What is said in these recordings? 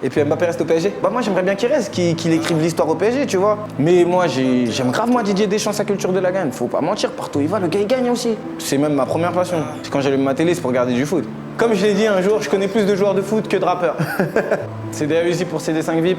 Et puis Mbappé reste au PSG. Bah moi j'aimerais bien qu'il reste, qu'il écrive l'histoire au PSG, tu vois. Mais moi j'aime grave moi Didier Deschamps, sa culture de la gagne. Faut pas mentir, partout il va, le gars il gagne aussi. C'est même ma première passion. Quand j'allume ma télé, c'est pour regarder du foot. Comme je l'ai dit un jour, je connais plus de joueurs de foot que de rappeurs. C'est des réussis pour CD5 VIP.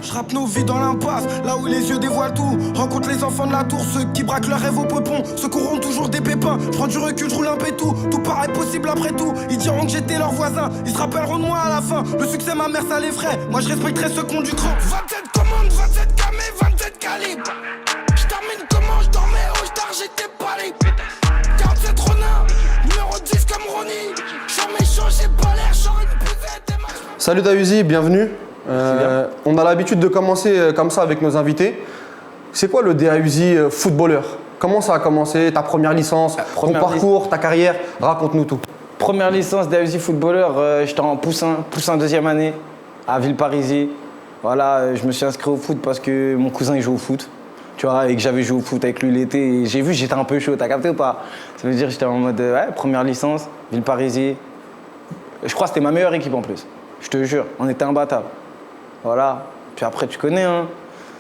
Je rappe nos vies dans l'impasse, là où les yeux dévoilent tout. Rencontre les enfants de la tour, ceux qui braquent leurs rêves au peupon, ceux qui auront toujours des pépins. Je prends du recul, je roule un pétou, tout paraît possible après tout. Ils diront que j'étais leur voisin, ils se rappelleront de moi à la fin. Le succès, ma mère, ça les ferait, moi je respecterai ceux qui ont du cran. 27 commandes, 27 camés, 27 calibres. Je termine comment je dormais, au star, j'étais pas libre. 47 Ronin, numéro 10 comme Ronnie. J'en méchant, j'ai pas l'air, j'en une buvette et ma... Salut Dahuzi, bienvenue. On a l'habitude de commencer comme ça avec nos invités. C'est quoi le Dahuzi footballeur? Comment ça a commencé? Ta première licence, ton parcours, ta carrière? Raconte-nous tout. Première licence Dahuzi footballeur, j'étais en poussin deuxième année à Villeparisis. Voilà, je me suis inscrit au foot parce que mon cousin il joue au foot. Tu vois, et que j'avais joué au foot avec lui l'été. Et j'ai vu, j'étais un peu chaud, t'as capté ou pas? Ça veut dire que j'étais en mode, ouais, première licence, Villeparisis. Je crois que c'était ma meilleure équipe en plus. Je te jure, on était imbattables. Voilà. Puis après, tu connais, hein.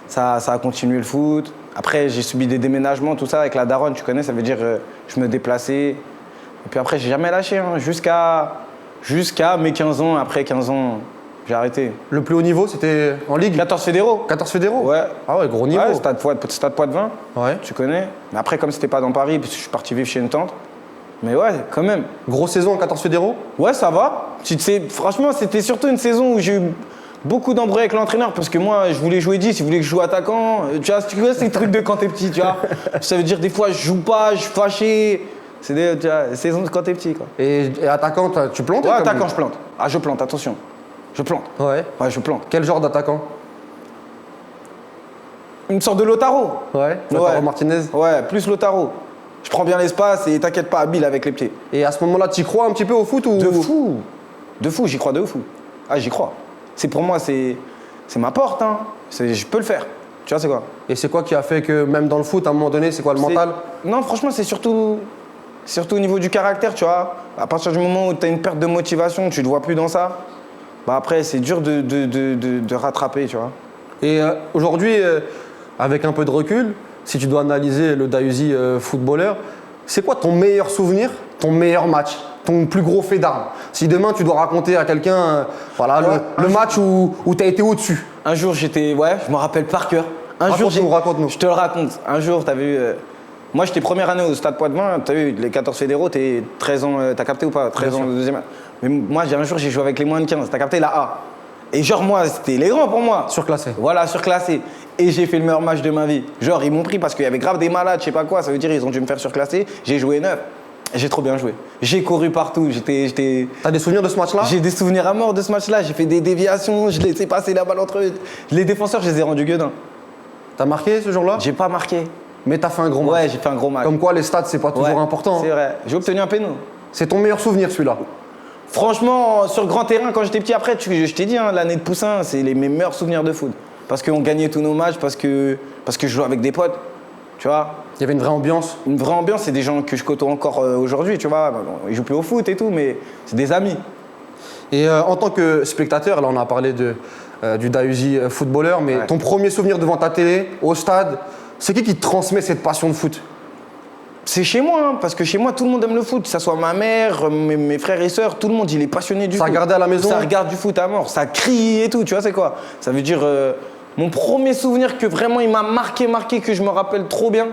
Ça a continué le foot. Après, j'ai subi des déménagements, tout ça, avec la daronne, tu connais, ça veut dire je me déplaçais. Et puis après, j'ai jamais lâché, hein, jusqu'à mes 15 ans. Après 15 ans, j'ai arrêté. Le plus haut niveau, c'était en Ligue? 14 fédéraux. 14 fédéraux? Ouais. Ah ouais, gros niveau. Ouais, stade Poitvin, ouais. Tu connais. Mais après, comme c'était pas dans Paris, parce que je suis parti vivre chez une tante. Mais ouais, quand même. Grosse saison en 14 fédéraux? Ouais, ça va. Franchement, c'était surtout une saison où j'ai eu beaucoup d'embrouilles avec l'entraîneur parce que moi, je voulais jouer 10, il voulait que je joue attaquant. Tu vois, c'est le truc de quand t'es petit, tu vois. Ça veut dire des fois, je joue pas, je suis fâché. C'est des saisons de quand t'es petit, quoi. Et attaquant, tu plantes? Ouais, attaquant, je plante. Ah, je plante, attention. Je plante. Ouais. Ouais, je plante. Quel genre d'attaquant? Une sorte de Lautaro. Ouais. Lautaro Martinez? Ouais, plus Lautaro. Je prends bien l'espace et t'inquiète pas, habile avec les pieds. Et à ce moment-là, tu y crois un petit peu au foot ou... De fou. De fou, j'y crois de fou. Ah, j'y crois. C'est pour moi, c'est ma porte, hein. Je peux le faire. Tu vois, c'est quoi? Et c'est quoi qui a fait que même dans le foot, à un moment donné, c'est quoi le mental? Non, franchement, c'est surtout au niveau du caractère, tu vois. À partir du moment où tu as une perte de motivation, tu ne te vois plus dans ça, bah après, c'est dur de rattraper, tu vois. Et aujourd'hui, avec un peu de recul, si tu dois analyser le Dahuzi footballeur, c'est quoi ton meilleur souvenir, ton meilleur match, ton plus gros fait d'armes? Si demain tu dois raconter à quelqu'un le match où tu as été au-dessus. Un jour, je me rappelle par cœur. Raconte-nous. Je te le raconte. Un jour, tu as vu. Moi, j'étais première année au Stade Poitvin. Tu as vu, les 14 fédéraux, tu 13 ans. Tu as capté ou pas? 13 ans de deuxième année. Mais moi, un jour, j'ai joué avec les moins de 15. Tu as capté la A. Et genre, moi, c'était les grands pour moi. Surclassé. Voilà, surclassé. Et j'ai fait le meilleur match de ma vie. Genre, ils m'ont pris parce qu'il y avait grave des malades, je sais pas quoi. Ça veut dire ils ont dû me faire surclasser. J'ai joué 9. J'ai trop bien joué. J'ai couru partout. T'as des souvenirs de ce match-là? J'ai des souvenirs à mort de ce match-là. J'ai fait des déviations. Je laissé passer la balle entre eux. Les défenseurs, je les ai rendus gueudins. T'as marqué ce jour-là? J'ai pas marqué. Mais t'as fait un gros match. Ouais, j'ai fait un gros match. Comme quoi, les stats, c'est pas toujours important. C'est vrai. J'ai obtenu un péno. C'est ton meilleur souvenir, celui-là? Franchement, sur grand terrain, quand j'étais petit, après, je t'ai dit, hein, l'année de Poussin, c'est mes meilleurs souvenirs de foot. Parce qu'on gagnait tous nos matchs, parce que je jouais avec des potes, tu vois. Il y avait une vraie ambiance? Une vraie ambiance, c'est des gens que je côtoie encore aujourd'hui, tu vois. Bon, ils jouent plus au foot et tout, mais c'est des amis. Et en tant que spectateur, là on a parlé du Dahuzi footballeur, mais ton premier souvenir devant ta télé, au stade, c'est qui te transmet cette passion de foot? C'est chez moi, hein, parce que chez moi, tout le monde aime le foot. Que ce soit ma mère, mes frères et sœurs, tout le monde, il est passionné du foot. Ça regardait à la maison? Ça regarde du foot à mort, ça crie et tout, tu vois, c'est quoi? Ça veut dire, mon premier souvenir que vraiment il m'a marqué, que je me rappelle trop bien.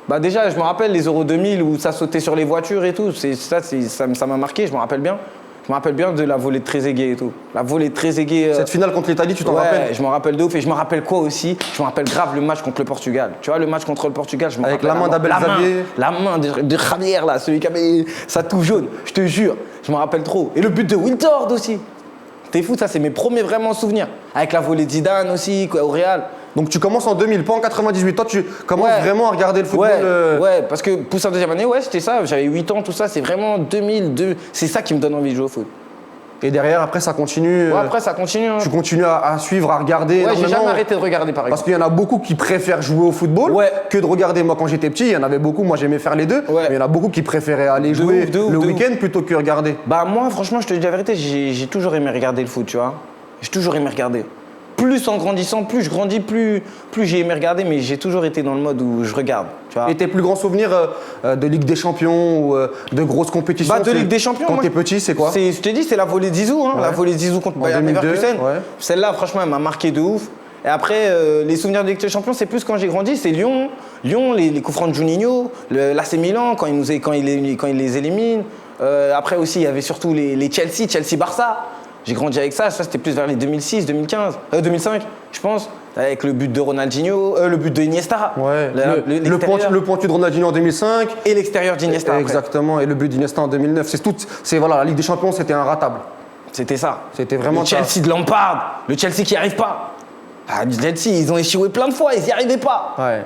Bah déjà, je me rappelle les Euro 2000 où ça sautait sur les voitures et tout. Ça m'a marqué, je me rappelle bien. Je me rappelle bien de la volée de Trezeguet et tout. La volée de Trezeguet. Cette finale contre l'Italie, tu t'en rappelles? Ouais, je m'en rappelle de ouf. Et je me rappelle quoi aussi? Je me rappelle grave le match contre le Portugal. Tu vois, le match contre le Portugal, je me rappelle. Avec la main d'Abel Xavier. La main de Javier, là, celui qui avait sa toux jaune. Je te jure, je me rappelle trop. Et le but de Wintord aussi. T'es fou, ça, c'est mes premiers vraiment souvenirs. Avec la volée de Zidane aussi, quoi, au Real. Donc tu commences en 2000, pas en 98. Toi, tu commences vraiment à regarder le football. Ouais, parce que Poussin deuxième année, ouais, c'était ça. J'avais 8 ans, tout ça. C'est vraiment 2002. C'est ça qui me donne envie de jouer au foot. Et derrière, après, ça continue. Ouais, après, ça continue. Hein. Tu continues à suivre, à regarder. Ouais, j'ai énormément. jamais arrêté de regarder, par exemple. Parce qu'il y en a beaucoup qui préfèrent jouer au football Ouais. que de regarder. Moi, quand j'étais petit, il y en avait beaucoup. Moi, j'aimais faire les deux. Ouais. Mais il y en a beaucoup qui préféraient aller jouer le week-end plutôt que regarder. Bah, moi, franchement, je te dis la vérité, j'ai toujours aimé regarder le foot, tu vois. J'ai toujours aimé regarder. Plus en grandissant, plus je grandis, plus j'ai aimé regarder, mais j'ai toujours été dans le mode où je regarde, tu vois. Et tes plus grands souvenirs de Ligue des Champions ou de grosses compétitions Bah, de Ligue des Champions, quand moi, t'es petit, c'est quoi? Je t'ai dit, c'est la volée d'Izou, hein, Ouais. la volée d'Izou contre En Bayern 2002, Leverkusen. ouais. Celle-là, franchement, elle m'a marqué de ouf. Et après, les souvenirs de Ligue des Champions, c'est plus quand j'ai grandi, c'est Lyon. Lyon, les coups francs de Juninho, l'AC Milan, quand il les élimine. Après aussi, il y avait surtout les Chelsea-Barça. J'ai grandi avec ça c'était plus vers les 2006, 2015, 2005, je pense, avec le but de Ronaldinho, le but de Iniesta. Ouais. L'extérieur. Le pointu de Ronaldinho en 2005. Et l'extérieur d'Iniesta. après. Exactement. Et le but d'Iniesta en 2009. Voilà, la Ligue des Champions, c'était inratable. C'était ça. C'était vraiment le ça. Chelsea de Lampard, le Chelsea qui n'y arrive pas. Ah, Chelsea, ils ont échoué plein de fois, ils n'y arrivaient pas. Ouais.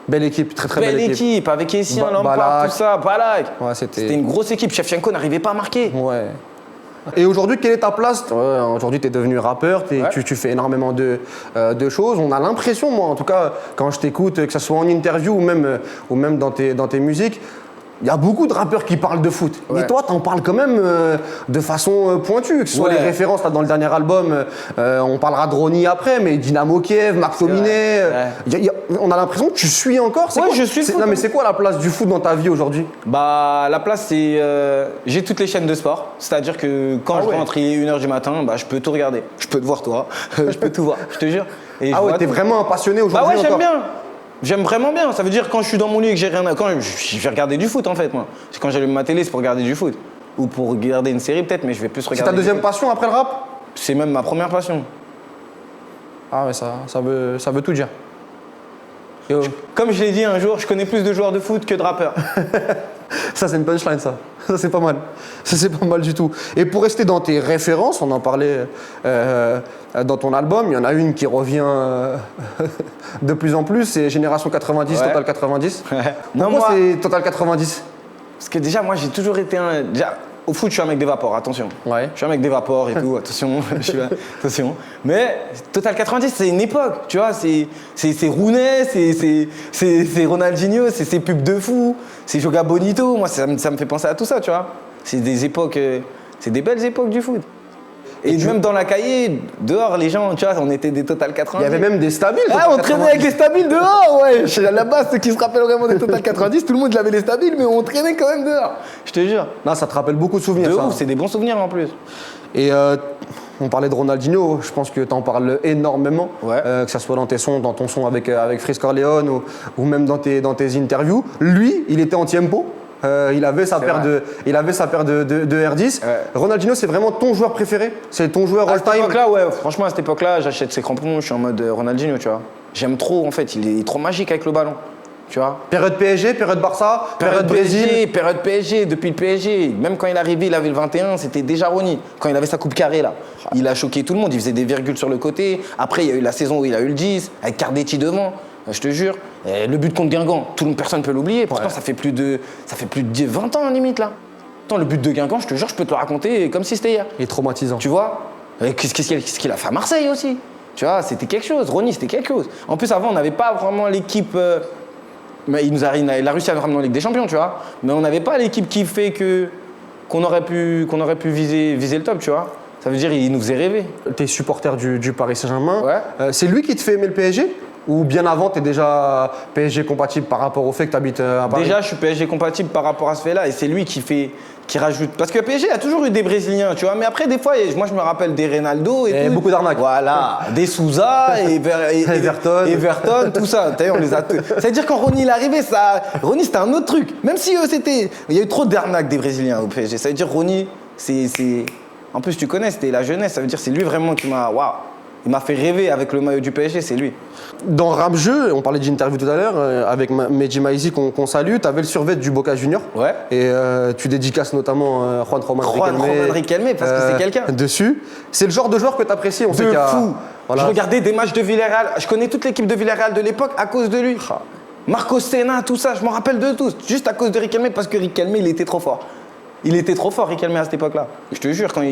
Belle équipe, très Belle équipe, avec Essien, Lampard, Ballack. tout ça, Ballack. Ouais, C'était une grosse équipe. Shevchenko n'arrivait pas à marquer. Ouais. Et aujourd'hui, quelle est ta place? Aujourd'hui, tu es devenu rappeur, tu fais énormément de choses. On a l'impression, moi en tout cas, quand je t'écoute, que ce soit en interview ou même dans tes musiques, il y a beaucoup de rappeurs qui parlent de foot. Ouais. Mais toi, t'en parles quand même de façon pointue. Que ce soit Ouais. les références là, dans le dernier album, on parlera de Ronnie après, mais Dynamo Kiev, Marc Tominet. On a l'impression que tu suis encore. Ouais, quoi, je suis le foot, Non, mais hein. c'est quoi la place du foot dans ta vie aujourd'hui? Bah, la place, c'est. J'ai toutes les chaînes de sport. C'est-à-dire que quand je rentre, il est 1h du matin, bah, je peux tout regarder. Je peux te voir, toi. Je peux tout voir, je te jure. Et je Ah ouais, vois t'es tout. vraiment un passionné aujourd'hui Bah ouais, j'aime encore. bien. J'aime vraiment bien. Ça veut dire quand je suis dans mon lit et que j'ai rien à. Quand je vais regarder du foot en fait, moi. Quand j'allume ma télé, c'est pour regarder du foot. Ou pour regarder une série peut-être, mais je vais plus regarder. C'est ta du deuxième foot. passion après le rap? C'est même ma première passion. Ah ouais, ça veut tout dire. Comme je l'ai dit un jour, je connais plus de joueurs de foot que de rappeurs. Ça, c'est une punchline, ça. Ça, c'est pas mal. Ça, c'est pas mal du tout. Et pour rester dans tes références, on en parlait dans ton album, il y en a une qui revient de plus en plus, c'est Génération 90, Ouais. Total 90. Non, Pourquoi moi- c'est Total 90? Parce que déjà, moi, j'ai toujours été un. Déjà, au foot, je suis un mec des vapors, attention. Ouais. Je suis un mec des vapors et tout, attention. Attention. Mais Total 90, c'est une époque, tu vois. C'est Rooney, c'est Ronaldinho, c'est ces pubs de fou, c'est Joga Bonito. Moi, ça me fait penser à tout ça, tu vois. C'est des époques. C'est des belles époques du foot. Et même dans la cahier, dehors, les gens, tu vois, on était des Total 90. Il y avait même des stabiles. Ah, Total on traînait 90. avec les stabiles dehors, ouais. À la base, ceux qui se rappellent vraiment des Total 90, tout le monde avait les stabiles, mais on traînait quand même dehors. Je te jure. Non, ça te rappelle beaucoup de souvenirs, De ça. ouf, c'est des bons souvenirs en plus. Et on parlait de Ronaldinho, je pense que tu en parles énormément, Ouais. que ce soit dans tes sons, dans ton son avec Freeze Corleone ou même dans tes interviews. Lui, il était en tempo. Il avait sa paire de R10. Ouais. Ronaldinho, c'est vraiment ton joueur préféré? C'est ton joueur À cette all-time? époque-là, ouais, franchement, à cette époque-là, j'achète ses crampons, je suis en mode Ronaldinho, tu vois. J'aime trop, en fait, il est trop magique avec le ballon, tu vois. Période PSG, période Barça, période Brésil. Période PSG, depuis le PSG. Même quand il est arrivé, il avait le 21, c'était déjà Ronny. Quand il avait sa coupe carrée, là. Il a choqué tout le monde, il faisait des virgules sur le côté. Après, il y a eu la saison où il a eu le 10, avec Cardetti devant, je te jure. Et le but contre Guingamp, personne ne peut l'oublier. Pourtant, ça fait plus de 20 ans, limite, là. Attends, le but de Guingamp, je te jure, je peux te le raconter comme si c'était hier. Il est traumatisant. Tu vois. Et qu'est-ce qu'il a fait à Marseille aussi. Tu vois, c'était quelque chose. Ronny, c'était quelque chose. En plus, avant, on n'avait pas vraiment l'équipe. Mais il a réussi à nous ramener en Ligue des Champions, tu vois. Mais on n'avait pas l'équipe qui fait qu'on aurait pu viser le top, tu vois. Ça veut dire qu'il nous faisait rêver. T'es supporter du Paris Saint-Germain. Ouais. C'est lui qui te fait aimer le PSG? Ou bien avant, t'es déjà PSG compatible par rapport au fait que t'habites à Paris? Déjà, je suis PSG compatible par rapport à ce fait-là. Et c'est lui qui rajoute. Parce que PSG a toujours eu des Brésiliens, tu vois. Mais après, des fois, moi, je me rappelle des Reynaldo et tout. beaucoup d'arnaques. Voilà. Des Souza et Everton, tout ça. D'ailleurs, on les a tous. C'est-à-dire, quand Ronny est arrivé, Ronny, c'était un autre truc. Même si il y a eu trop d'arnaques des Brésiliens au PSG. Ça veut dire, Ronny, en plus, tu connais, c'était la jeunesse. Ça veut dire, c'est lui vraiment qui m'a. Waouh! Il m'a fait rêver avec le maillot du PSG, c'est lui. Dans Rap Jeu, on parlait d'interview tout à l'heure, avec Mehdi Maizi qu'on salue, tu avais le survêt du Boca Junior. Ouais. Et tu dédicaces notamment Juan Roman Riquelme, parce que c'est quelqu'un. Dessus. C'est le genre de joueur que tu apprécies. On sait De qu'il y a- fou. Voilà. Je regardais des matchs de Villarreal. Je connais toute l'équipe de Villarreal de l'époque à cause de lui. Marcos Senna, tout ça, je m'en rappelle de tous. Juste à cause de Riquelme, parce que Riquelme, il était trop fort. Il était trop fort, Riquelme, à cette époque-là. Je te jure, quand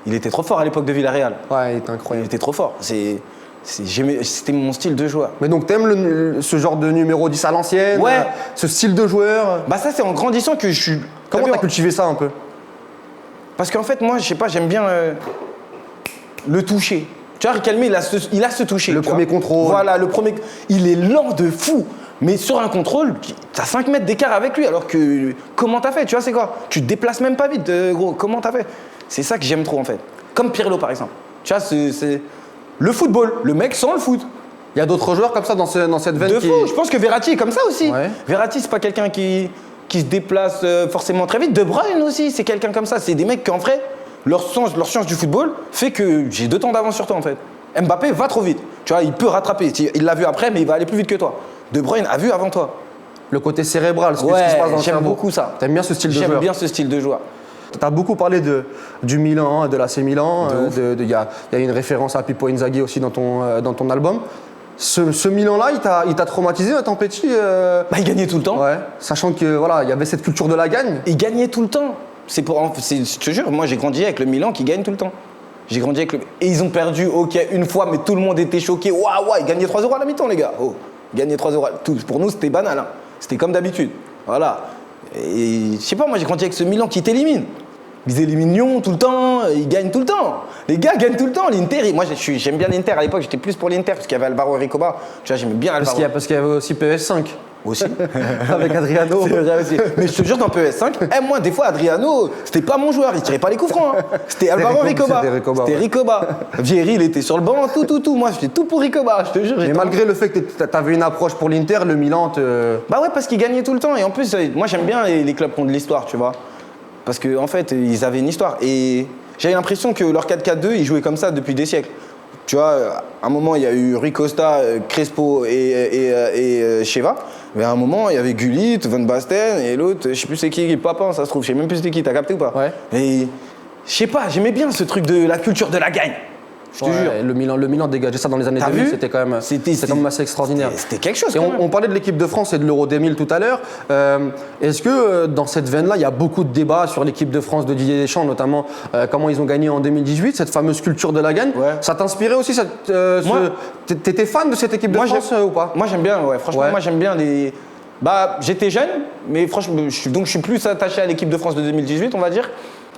il était trop fort à l'époque de Villarreal. Ouais, il était Il incroyable. était trop fort. C'était mon style de joueur. Mais donc, t'aimes ce genre de numéro 10 à l'ancienne, Ouais. ce style de joueur. Bah ça, c'est en grandissant que je suis... Comment t'as cultivé ça un peu? Parce qu'en fait, moi, je sais pas, j'aime bien le toucher. Tu vois, Riquelme, il a ce toucher. Le tu premier vois. contrôle. Voilà, le premier... Il est lent de fou. Mais sur un contrôle, t'as 5 mètres d'écart avec lui. Alors que, comment t'as fait? Tu vois, c'est quoi? Tu te déplaces même pas vite, gros. Comment t'as fait? C'est ça que j'aime trop, en fait. Comme Pirlo, par exemple. Tu vois, c'est... Le football. Le mec sans le foot. Il y a d'autres joueurs comme ça dans cette veine De qui... fou. Je pense que Verratti est comme ça aussi. Ouais. Verratti, c'est pas quelqu'un qui se déplace forcément très vite. De Bruyne aussi, c'est quelqu'un comme ça. C'est des mecs qui, en vrai, leur science du football fait que j'ai 2 temps d'avance sur toi, en fait. Mbappé va trop vite. Tu vois, il peut rattraper. Il l'a vu après, mais il va aller plus vite que toi. De Bruyne a vu avant toi. Le côté cérébral, ce qui se Ouais, passe dans le j'aime cerveau. beaucoup ça. T'aimes bien ce style de joueur? J'aime bien ce style de joueur. Tu as beaucoup parlé du Milan, de l'AC Milan. De ouf. Il y a une référence à Pippo Inzaghi aussi dans ton album. Ce Milan-là, il t'a traumatisé étant petit Bah, il gagnait tout le temps. Ouais, sachant que voilà, il y avait cette culture de la gagne. Il gagnait tout le temps. Je te jure, moi j'ai grandi avec le Milan qui gagne tout le temps. J'ai grandi avec le... Et ils ont perdu, ok, une fois, mais tout le monde était choqué. Waouh, ils gagnaient 3 € à la mi-temps, les gars. Oh, ils gagnaient 3 €. Pour nous, c'était banal. Hein. C'était comme d'habitude. Voilà. Et je sais pas, moi j'ai grandi avec ce Milan qui t'élimine. Ils éliminent Lyon tout le temps, ils gagnent tout le temps. Les gars gagnent tout le temps. L'Inter, moi j'aime bien l'Inter. À l'époque, j'étais plus pour l'Inter parce qu'il y avait Alvaro Recoba. Tu vois, j'aimais bien Alvaro. Parce qu'il y avait aussi PS5 Aussi. avec Adriano. C'est vrai aussi. Mais je te jure, dans PS5, moi, des fois, Adriano, c'était pas mon joueur, il tirait pas les coups francs. Hein. C'était Alvaro Recoba. C'était Recoba. Vieri, il était sur le banc, tout. Moi, j'étais tout pour Recoba, je te jure. Mais malgré le fait que tu avais une approche pour l'Inter, le Milan te. Bah ouais, parce qu'il gagnait tout le temps. Et en plus, moi, j'aime bien les clubs qui ont de l'histoire, tu vois. Parce qu'en fait, ils avaient une histoire. Et j'avais l'impression que leur 4-4-2, ils jouaient comme ça depuis des siècles. Tu vois, à un moment, il y a eu Rui Costa, Crespo et Sheva. Mais à un moment, il y avait Gullit, Van Basten et l'autre, je sais plus c'est qui, Papin, ça se trouve, je sais même plus c'est qui, t'as capté ou pas? Ouais. Et je sais pas, j'aimais bien ce truc de la culture de la gagne. Je te jure. Le Milan dégageait ça dans les années T'as 2000, vu? c'était quand même assez extraordinaire. C'était quelque chose Et quand même. on parlait de l'équipe de France et de l'Euro 2000 tout à l'heure. Est-ce que dans cette veine-là, il y a beaucoup de débats sur l'équipe de France de Didier Deschamps, notamment comment ils ont gagné en 2018, cette fameuse culture de la gagne? Ouais. Ça t'inspirait aussi T'étais fan de cette équipe de France ou pas? Moi j'aime bien, ouais. Franchement, Ouais. moi j'aime bien les. Bah, j'étais jeune, mais franchement, donc je suis plus attaché à l'équipe de France de 2018, on va dire.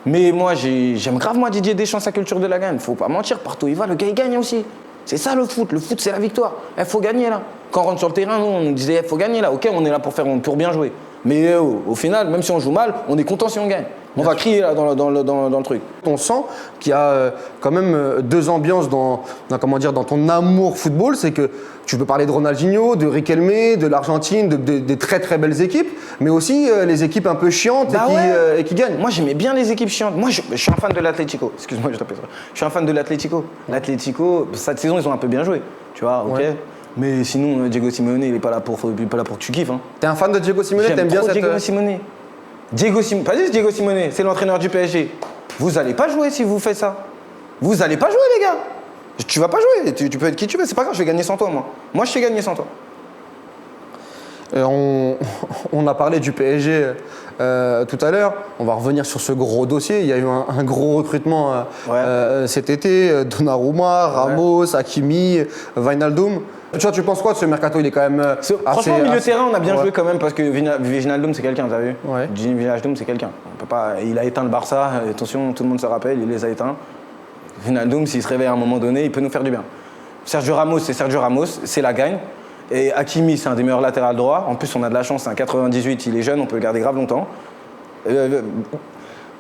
Mais moi, j'aime grave, moi, Didier Deschamps, sa culture de la gagne. Faut pas mentir, partout où il va, le gars, il gagne aussi. C'est ça le foot. Le foot, c'est la victoire. Il faut gagner là. Quand on rentre sur le terrain, nous, on nous disait, il faut gagner là. Ok, on est là pour bien jouer. Mais au final, même si on joue mal, on est content si on gagne. On va crier là dans le truc. On sent qu'il y a quand même 2 ambiances dans ton amour football. C'est que tu peux parler de Ronaldinho, de Riquelme, de l'Argentine, des très très belles équipes, mais aussi les équipes un peu chiantes Bah et qui gagnent. Moi, j'aimais bien les équipes chiantes. Moi, je suis un fan de l'Atlético. Excuse-moi, je t'appelle ça. Je suis un fan de l'Atlético. L'Atlético, cette saison, ils ont un peu bien joué. Tu vois, ok. Ouais. Mais sinon, Diego Simeone, il est pas là pour que tu kiffes. Hein. T'es un fan de Diego Simeone? J'aime T'aimes bien trop cette. Diego Simeone. Pas juste Diego Simeone, c'est l'entraîneur du PSG. Vous allez pas jouer si vous faites ça. Vous allez pas jouer, les gars. Tu vas pas jouer. Tu peux être qui tu veux. C'est pas grave, je vais gagner sans toi, moi. Moi, je sais gagner sans toi. On a parlé du PSG tout à l'heure. On va revenir sur ce gros dossier. Il y a eu un gros recrutement cet été. Donnarumma, Ramos, Hakimi, Wijnaldum. Tu penses quoi de ce mercato? Il est quand même Franchement, au milieu de terrain, on a bien ouais. joué quand même parce que Wijnaldum, c'est quelqu'un, t'as vu? Ouais. Wijnaldum, c'est quelqu'un. On peut pas. Il a éteint le Barça. Attention, tout le monde se rappelle, il les a éteints. Wijnaldum, s'il se réveille à un moment donné, il peut nous faire du bien. Sergio Ramos, c'est la gagne. Et Hakimi, c'est un des meilleurs latérales droits. En plus, on a de la chance, c'est un 98, il est jeune, on peut le garder grave longtemps.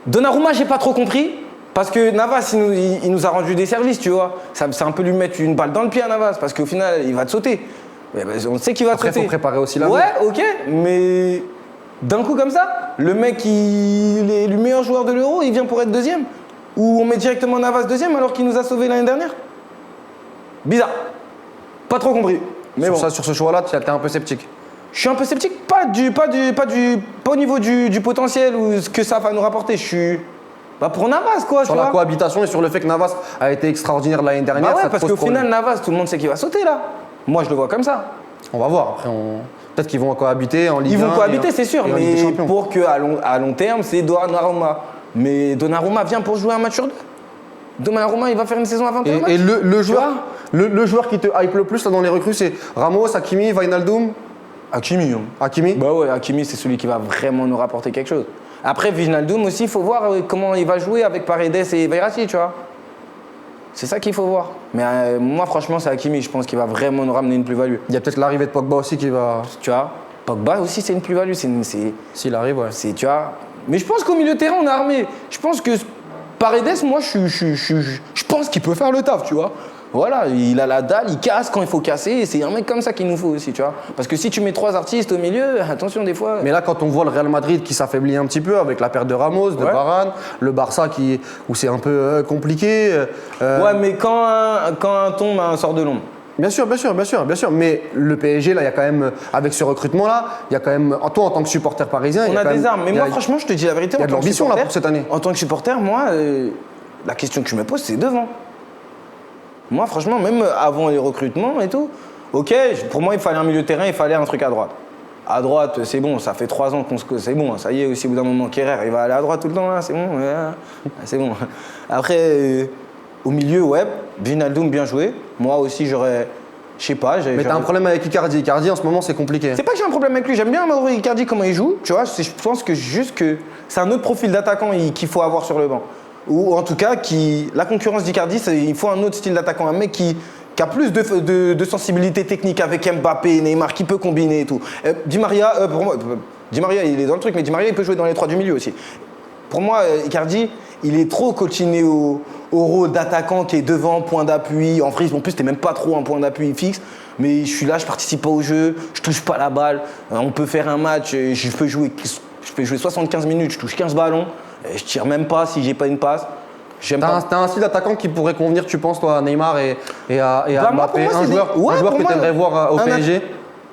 Donnarumma, j'ai pas trop compris. Parce que Navas, il nous a rendu des services, tu vois. C'est un peu lui mettre une balle dans le pied à Navas, parce qu'au final, il va te sauter. On sait qu'il va te sauter. Après, il faut préparer aussi la Ouais, ok, mais d'un coup comme ça, le mec, il est le meilleur joueur de l'Euro, il vient pour être deuxième. Ou on met directement Navas deuxième alors qu'il nous a sauvés l'année dernière. Bizarre. Pas trop compris. Mais bon. Sur ce choix-là, tu es un peu sceptique. Je suis un peu sceptique, pas au niveau du potentiel ou ce que ça va nous rapporter. Je suis pour Navas, quoi. Sur la cohabitation et sur le fait que Navas a été extraordinaire l'année dernière. Bah ouais, ça te parce pose qu'au problème. final, Navas, tout le monde sait qu'il va sauter là. Moi, je le vois comme ça. On va voir. Après, peut-être qu'ils vont cohabiter en Ligue 1. Ils vont cohabiter, c'est sûr, et en Ligue des mais Champions. pour qu'à long terme, c'est Donnarumma. Mais Donnarumma vient pour jouer un match sur 2. Donnarumma, il va faire une saison à 21 matchs. Et le Tu vois le joueur qui te hype le plus là, dans les recrues, c'est Ramos, Hakimi, Wijnaldum. Hakimi. Hakimi. Bah ouais, Hakimi, c'est celui qui va vraiment nous rapporter quelque chose. Après, Wijnaldum aussi, il faut voir comment il va jouer avec Paredes et Verratti, tu vois. C'est ça qu'il faut voir. Mais moi, franchement, c'est Hakimi. Je pense qu'il va vraiment nous ramener une plus-value. Il y a peut-être l'arrivée de Pogba aussi qui va. Tu vois, Pogba aussi, c'est une plus-value. S'il arrive, ouais. Tu vois. Mais je pense qu'au milieu de terrain, on est armé. Je pense que Paredes, moi, je pense qu'il peut faire le taf, tu vois. Voilà, il a la dalle, il casse quand il faut casser. Et c'est un mec comme ça qu'il nous faut aussi, tu vois. Parce que si tu mets 3 artistes au milieu, attention, des fois. Mais là, quand on voit le Real Madrid qui s'affaiblit un petit peu avec la perte de Ramos, de Varane, le Barça où c'est un peu compliqué. Ouais, mais quand un tombe, un sort de l'ombre. Bien sûr. Mais le PSG, là, il y a quand même, avec ce recrutement-là, il y a quand même, toi, en tant que supporter parisien, on a des armes. Mais moi, franchement, je te dis la vérité. Il y a de l'ambition là pour cette année. En tant que supporter, moi, la question que je me pose, c'est devant. Moi, franchement, même avant les recrutements et tout, ok, pour moi, il fallait un milieu de terrain, il fallait un truc à droite. À droite, c'est bon, ça fait 3 ans qu'on se... C'est bon, ça y est, aussi, au bout d'un moment, Kerrer, il va aller à droite tout le temps, là, c'est bon, c'est bon. Après, au milieu, ouais, Wijnaldum, bien joué. Moi aussi, j'aurais... Je sais pas. Mais t'as un problème avec Icardi. Icardi, en ce moment, c'est compliqué. C'est pas que j'ai un problème avec lui, j'aime bien Mauro Icardi, comment il joue, tu vois. Je pense que juste que c'est un autre profil d'attaquant qu'il faut avoir sur le banc. Ou en tout cas, la concurrence d'Icardi, il faut un autre style d'attaquant, un mec qui a plus de sensibilité technique avec Mbappé, Neymar, qui peut combiner et tout. Di Maria, pour moi, Di Maria, il est dans le truc, mais Di Maria, il peut jouer dans les 3 du milieu aussi. Pour moi, Icardi, il est trop coltiné au rôle d'attaquant qui est devant, point d'appui. En vrai, en plus, t'es même pas trop un point d'appui fixe. Mais je suis là, je participe pas au jeu, je touche pas la balle. On peut faire un match, je peux jouer 75 minutes, je touche 15 ballons. Je tire même pas si j'ai pas une passe. T'as un style d'attaquant qui pourrait convenir, tu penses, toi, à Neymar et à Mbappé, un joueur que tu aimerais voir au PSG?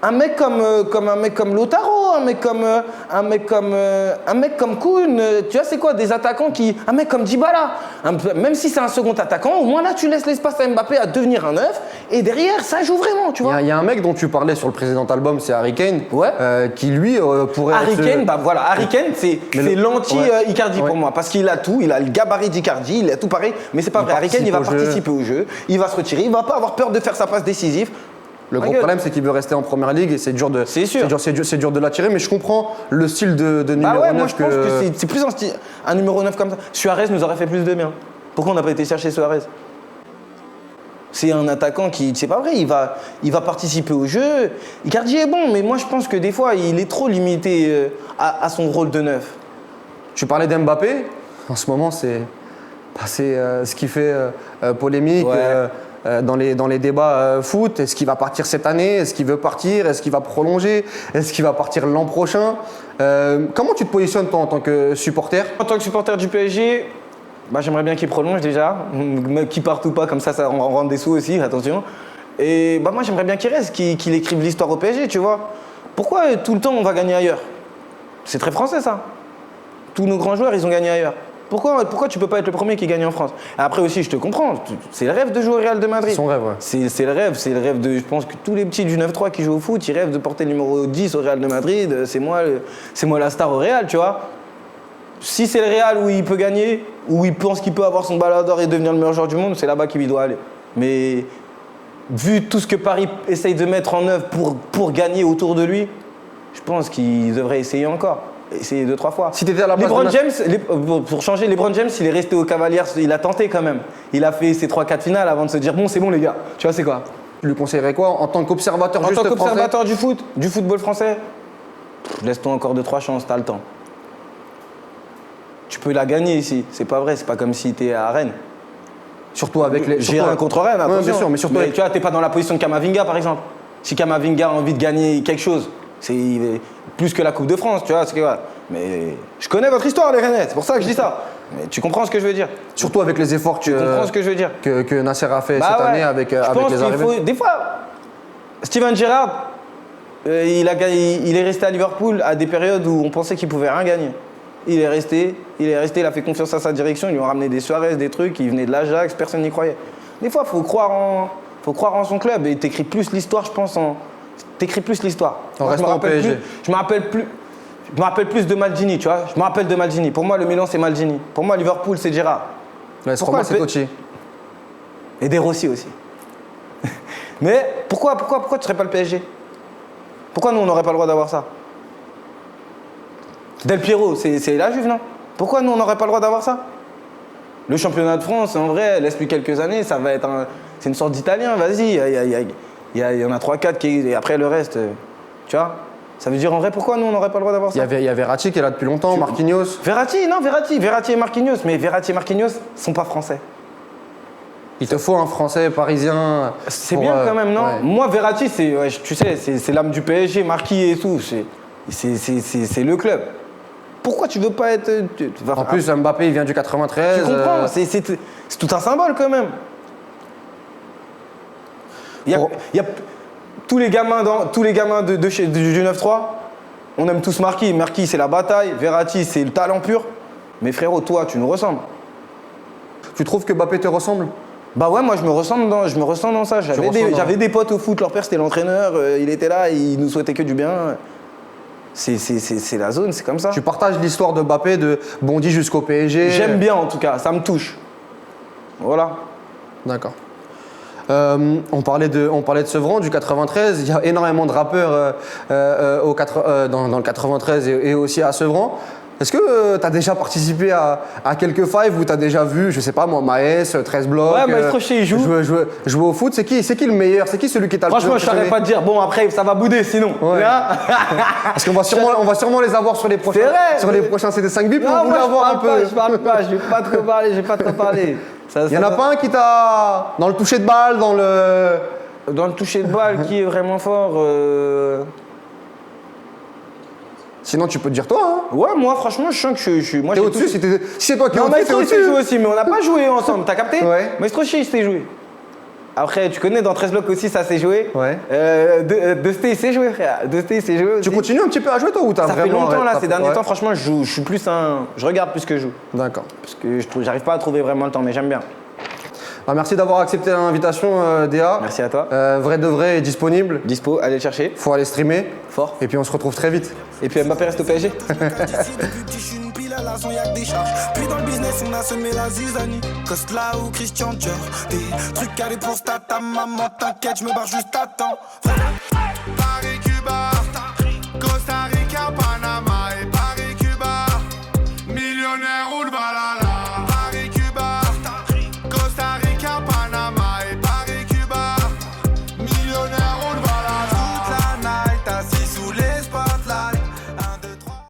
Un mec comme Lautaro, un mec comme Koun, tu vois c'est quoi des attaquants un mec comme Dybala, même si c'est un second attaquant, au moins là tu laisses l'espace à Mbappé à devenir un neuf et derrière ça joue vraiment, tu vois. Il y a un mec dont tu parlais sur le précédent album, c'est Harry Kane, qui lui pourrait Harry Kane, Harry Kane c'est l'anti-Icardi pour moi, parce qu'il a tout, il a le gabarit d'Icardi, il a tout pareil, mais c'est pas vrai. Harry Kane il va participer au jeu, il va se retirer, il va pas avoir peur de faire sa passe décisive. Le gros problème, c'est qu'il veut rester en première ligue et c'est dur de l'attirer, mais je comprends le style de numéro 9. Moi, je pense que c'est plus un numéro 9 comme ça. Suarez nous aurait fait plus de bien. Pourquoi on n'a pas été chercher Suarez? C'est un attaquant qui, c'est pas vrai, il va participer au jeu. Icardi est bon, mais moi, je pense que des fois, il est trop limité à son rôle de 9. Tu parlais d'Mbappé. En ce moment, c'est ce qui fait polémique. Ouais. Dans les débats foot, est-ce qu'il va partir cette année? Est-ce qu'il veut partir? Est-ce qu'il va prolonger? Est-ce qu'il va partir l'an prochain? Comment tu te positionnes toi en tant que supporter? En tant que supporter du PSG, j'aimerais bien qu'il prolonge déjà, qu'il parte ou pas, comme ça on rentre des sous aussi, attention. Et moi j'aimerais bien qu'il reste, qu'il écrive l'histoire au PSG, tu vois. Pourquoi tout le temps on va gagner ailleurs? C'est très français ça. Tous nos grands joueurs ils ont gagné ailleurs. Pourquoi tu peux pas être le premier qui gagne en France? Après aussi, je te comprends, c'est le rêve de jouer au Real de Madrid. C'est son rêve, ouais. C'est le rêve de, je pense que tous les petits du 9-3 qui jouent au foot, ils rêvent de porter le numéro 10 au Real de Madrid. C'est moi la star au Real, tu vois. Si c'est le Real où il peut gagner, où il pense qu'il peut avoir son ballon d'or et devenir le meilleur joueur du monde, c'est là-bas qu'il doit aller. Mais vu tout ce que Paris essaye de mettre en œuvre pour gagner autour de lui, je pense qu'il devrait essayer encore. Essayer 2-3 fois. Si t'étais à la place LeBron James, pour changer, LeBron James, il est resté au Cavaliers, il a tenté quand même. Il a fait ses 3-4 finales avant de se dire bon, c'est bon les gars. Tu vois, c'est quoi? Tu lui conseillerais quoi en tant qu'observateur juste français? En tant qu'observateur du football français, laisse-toi encore 2-3 chances, t'as le temps. Tu peux la gagner ici, c'est pas vrai, c'est pas comme si t'es à Rennes. Surtout avec les. J'ai rien contre Rennes, attention. Ouais, bien sûr, mais surtout. Tu vois, t'es pas dans la position de Kamavinga par exemple. Si Kamavinga a envie de gagner quelque chose, c'est plus que la Coupe de France, tu vois. Mais je connais votre histoire, les Rennais, c'est pour ça que je dis ça. Mais tu comprends ce que je veux dire? Surtout avec les efforts tu comprends ce que je veux dire? Que Nasser a fait cette année avec les arrivées. Des fois, Steven Gerrard, il est resté à Liverpool à des périodes où on pensait qu'il pouvait rien gagner. Il est resté, il a fait confiance à sa direction, ils lui ont ramené des Suarez, des trucs, il venait de l'Ajax, personne n'y croyait. Des fois, il faut croire en son club et t'écris plus l'histoire, je pense, t'écris plus l'histoire. En restant au PSG. Je me rappelle plus de Maldini, tu vois. Je me rappelle de Maldini. Pour moi, le Milan, c'est Maldini. Pour moi, Liverpool, c'est Gerrard. Ouais, Pourquoi Roma, c'est Totti. Et des Rossi aussi. Mais pourquoi tu serais pas le PSG? Pourquoi nous, on n'aurait pas le droit d'avoir ça? Del Piero, c'est la Juve, non? Pourquoi nous, on n'aurait pas le droit d'avoir ça? Le championnat de France, en vrai, laisse-lui quelques années, ça va être c'est une sorte d'italien, vas-y. Il y en a 3-4 et après le reste, tu vois? Ça veut dire en vrai, pourquoi nous, on n'aurait pas le droit d'avoir ça? Il y a Verratti qui est là depuis longtemps, Marquinhos. Verratti et Marquinhos. Mais Verratti et Marquinhos sont pas français. Il te faut un Français parisien. C'est pour, bien quand même, non? ouais. Moi, Verratti, tu sais, c'est l'âme du PSG, Marquis et tout. C'est le club. Pourquoi tu veux pas être... En plus, Mbappé, il vient du 93. Tu comprends, c'est tout un symbole quand même. Il y a tous les gamins du 9-3, on aime tous Marquis. Marquis, c'est la bataille. Verratti, c'est le talent pur. Mais frérot, toi, tu nous ressembles. Tu trouves que Mbappé te ressemble? Bah ouais, moi je me ressens dans ça. J'avais des potes au foot, leur père c'était l'entraîneur, il était là, il nous souhaitait que du bien. C'est la zone, c'est comme ça. Tu partages l'histoire de Mbappé de Bondy jusqu'au PSG. J'aime bien en tout cas, ça me touche. Voilà. D'accord. On parlait de Sevran, du 93. Il y a énormément de rappeurs dans le 93 et aussi à Sevran. Est-ce que tu as déjà participé à quelques fives où tu as déjà vu, je sais pas moi, Maes, 13 blocs, Ouais, Maestro Chez, il joue. Jouer au foot? C'est qui le meilleur? C'est qui celui qui t'a le plus Franchement, je saurais pas te dire. Bon, après, ça va bouder sinon. Ouais. Hein. Parce qu'on va sûrement les avoir sur les prochains. C'est vrai. Sur les prochains CD5 bip, Non, on voulait moi, avoir un peu. je parle pas, je vais pas trop parler. Il y en a pas un qui t'a. Dans le toucher de balle, dans le. Dans le toucher de balle, qui est vraiment fort Sinon, tu peux te dire toi, hein. Ouais, moi, franchement, je sens que je suis. Moi, T'es j'ai au-dessus, tout- si c'est toi qui es Non, au-dessus, t'es Maestro, il s'est joué au-dessus. aussi, mais on n'a pas joué ensemble, t'as capté? Ouais. Maestro Chez, il s'est joué. Après, tu connais, dans 13 blocs aussi, ça s'est joué. Ouais. De Sté, il s'est joué, frère. De Sté, il s'est joué aussi. Tu continues un petit peu à jouer, toi, ou t'as Ça fait vraiment longtemps, là, arrêté? ces derniers Ouais. temps, franchement, je suis plus un. Je regarde plus que je joue. D'accord. Parce que j'arrive pas à trouver vraiment le temps, mais j'aime bien. Ah, merci d'avoir accepté l'invitation, Déa. Merci à toi. Vrai de vrai est disponible. Dispo, allez le chercher. Faut aller streamer. Fort. Et puis on se retrouve très vite. Et puis Mbappé reste au PSG. Ici, depuis petit, je suis une pile à l'argent, y'a que des charges. Puis dans le business, on a semé la zizanie. Costla ou Christian Dior. Des trucs calés pour ta maman, t'inquiète, je me barre juste à temps.